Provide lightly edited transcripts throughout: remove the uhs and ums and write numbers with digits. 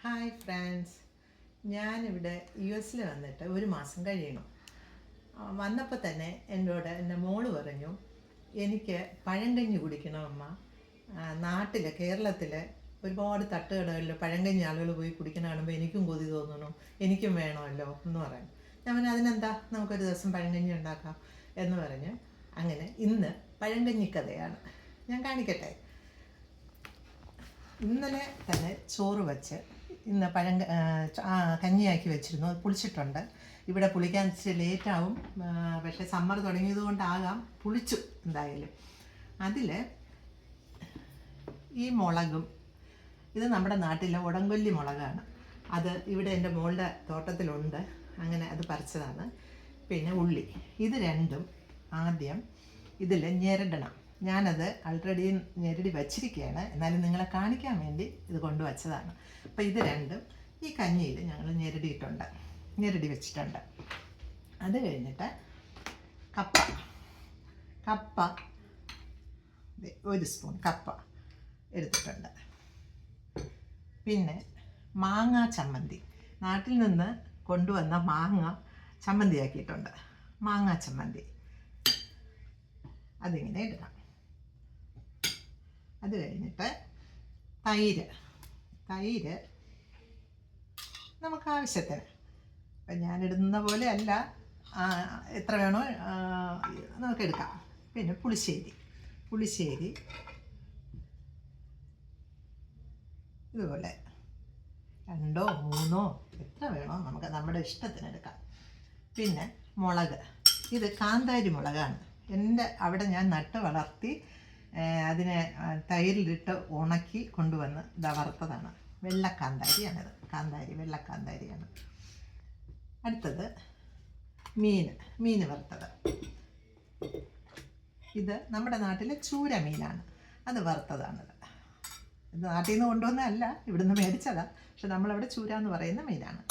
Hi friends, ഞാനിവിടെ US വന്നിട്ട് ഒരു മാസം കഴിയണം. വന്നപ്പോൾ തന്നെ എൻ്റെ മോള് പറഞ്ഞു, എനിക്ക് പഴങ്കഞ്ഞി കുടിക്കണം അമ്മ. നാട്ടിൽ കേരളത്തിൽ ഒരുപാട് തട്ടുകടകളിൽ പഴങ്കഞ്ഞി ആളുകൾ പോയി കുടിക്കുന്ന കാണുമ്പോൾ എനിക്കും കൊതി തോന്നുന്നു, എനിക്കും വേണമല്ലോ എന്ന് പറഞ്ഞു. ഞാൻ പറഞ്ഞു അതിനെന്താ, നമുക്കൊരു ദിവസം പഴങ്കഞ്ഞി ഉണ്ടാക്കാം എന്ന് പറഞ്ഞ് അങ്ങനെ ഇന്ന് പഴങ്കഞ്ഞി കഥയാണ് ഞാൻ കാണിക്കട്ടെ. ഇന്നലെ തന്നെ ചോറ് വെച്ച് ഇന്ന് കഞ്ഞിയാക്കി വെച്ചിരുന്നു. അത് പുളിച്ചിട്ടുണ്ട്. ഇവിടെ പുളിക്കാൻ ഇച്ചിരി ലേറ്റാവും, പക്ഷേ സമ്മർ തുടങ്ങിയത് കൊണ്ടാകാം പുളിച്ചു എന്തായാലും. അതിൽ ഈ മുളകും, ഇത് നമ്മുടെ നാട്ടിലെ ഉടങ്കൊല്ലി മുളകാണ്. അത് ഇവിടെ എൻ്റെ മോളുടെ തോട്ടത്തിലുണ്ട്, അങ്ങനെ അത് പറിച്ചതാണ്. പിന്നെ ഉള്ളി, ഇത് രണ്ടും ആദ്യം ഇതിൽ ഞെരടണം. ഞാനത് ആൾറെഡി ഞെരടി വച്ചിരിക്കുകയാണ്, എന്നാലും നിങ്ങളെ കാണിക്കാൻ വേണ്ടി ഇത് കൊണ്ടുവച്ചതാണ്. അപ്പോൾ ഇത് രണ്ടും ഈ കഞ്ഞിയിൽ ഞങ്ങൾ ഞെരടി വെച്ചിട്ടുണ്ട്. അത് കഴിഞ്ഞിട്ട് കപ്പ 1 സ്പൂൺ കപ്പ എടുത്തിട്ടുണ്ട്. പിന്നെ മാങ്ങ ചമ്മന്തി, നാട്ടിൽ നിന്ന് കൊണ്ടുവന്ന മാങ്ങ ചമ്മന്തിയാക്കിയിട്ടുണ്ട്. മാങ്ങ ചമ്മന്തി അതിങ്ങനെ ഇടണം. അത് കഴിഞ്ഞിട്ട് തൈര് നമുക്ക് ആവശ്യത്തിന്, അപ്പം ഞാനിടുന്ന പോലെ അല്ല, എത്ര വേണോ നമുക്കെടുക്കാം. പിന്നെ പുളിശ്ശേരി ഇതുപോലെ 2 3 എത്ര വേണോ നമുക്ക് നമ്മുടെ ഇഷ്ടത്തിന് എടുക്കാം. പിന്നെ മുളക്, ഇത് കാന്താരി മുളകാണ്. എൻ്റെ അവിടെ ഞാൻ നട്ട് വളർത്തി അതിനെ തൈരിലിട്ട് ഉണക്കി കൊണ്ടുവന്ന് വറുത്തതാണ്. വെള്ളക്കാന്താരിയാണിത്, വെള്ളക്കാന്താരിയാണ്. അടുത്തത് മീൻ വറുത്തത്. ഇത് നമ്മുടെ നാട്ടിലെ ചൂര മീനാണ്, അത് വറുത്തതാണിത്. ഇത് നാട്ടിൽ നിന്ന് കൊണ്ടുവന്നതല്ല, ഇവിടുന്ന് മേടിച്ചതാണ്, പക്ഷെ നമ്മളവിടെ ചൂര എന്ന് പറയുന്ന മീനാണ്.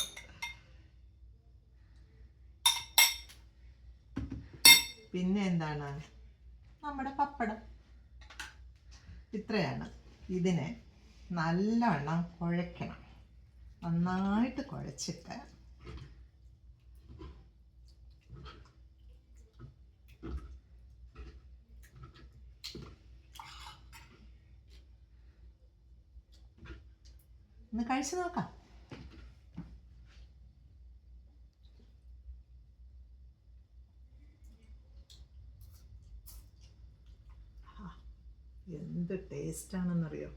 പിന്നെ എന്താണ്, നമ്മുടെ പപ്പടം. ഇത്രയാണ്. ഇതിനെ നല്ലവണ്ണം കുഴയ്ക്കണം. നന്നായിട്ട് കുഴച്ചിട്ട് ഒന്ന് കഴിച്ചു നോക്കാം. എന്ത് ടേസ്റ്റാണെന്നറിയോ.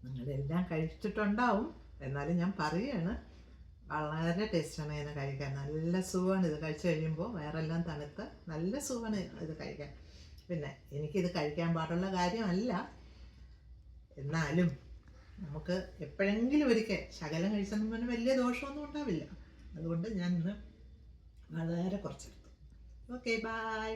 നിങ്ങളെല്ലാം കഴിച്ചിട്ടുണ്ടാവും, എന്നാലും ഞാൻ പറയുകയാണ്, വളരെ ടേസ്റ്റാണ് ഇതിനെ കഴിക്കാൻ. നല്ല സുഖമാണ് ഇത് കഴിച്ചു കഴിയുമ്പോൾ, വയറെല്ലാം തണുത്ത് നല്ല സുഖമാണ് ഇത് കഴിക്കാൻ. പിന്നെ എനിക്കിത് കഴിക്കാൻ പാടുള്ള കാര്യമല്ല, എന്നാലും നമുക്ക് എപ്പോഴെങ്കിലും ഒരിക്കൽ ശകലം കഴിച്ചാൽ പിന്നെ വലിയ ദോഷമൊന്നും ഉണ്ടാവില്ല. അതുകൊണ്ട് ഞാൻ ഇന്ന് വളരെ കുറച്ചെടുത്തു. Okay, by.